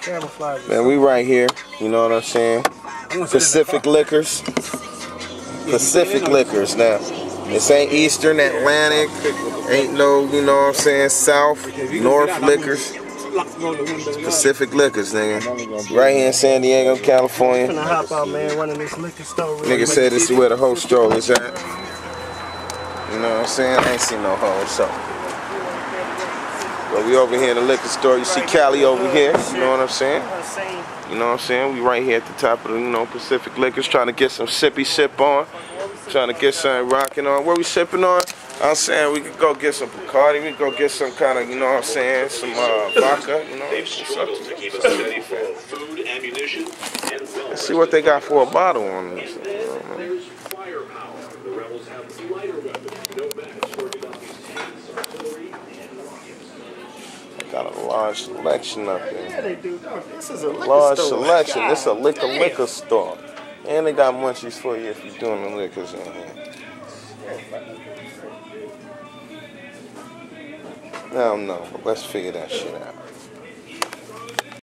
Man, we right here. You know what I'm saying? Pacific Liquors. Pacific Liquors. Now, this ain't Eastern Atlantic. Ain't no, you know what I'm saying, South, North Liquors. Pacific Liquors, nigga. Right here in San Diego, California. Nigga said this is where the whole stroll is at. You know what I'm saying? I ain't seen no hoes, so. But we over here in the liquor store. You see Cali over here. You know what I'm saying? You know what I'm saying? We right here at the top of the, you know, Pacific Liquors, trying to get some sippy sip on. Trying to get something rocking on. What we sipping on? I'm saying we could go get some Bacardi. We could go get some kind of, you know what I'm saying, some vodka. You know, let's see what they got for a bottle on this. Got a large selection up there. Yeah, they do. This is a liquor large store. Selection. This is a liquor store. And they got munchies for you if you're doing the liquors in here. I don't know, but let's figure that shit out.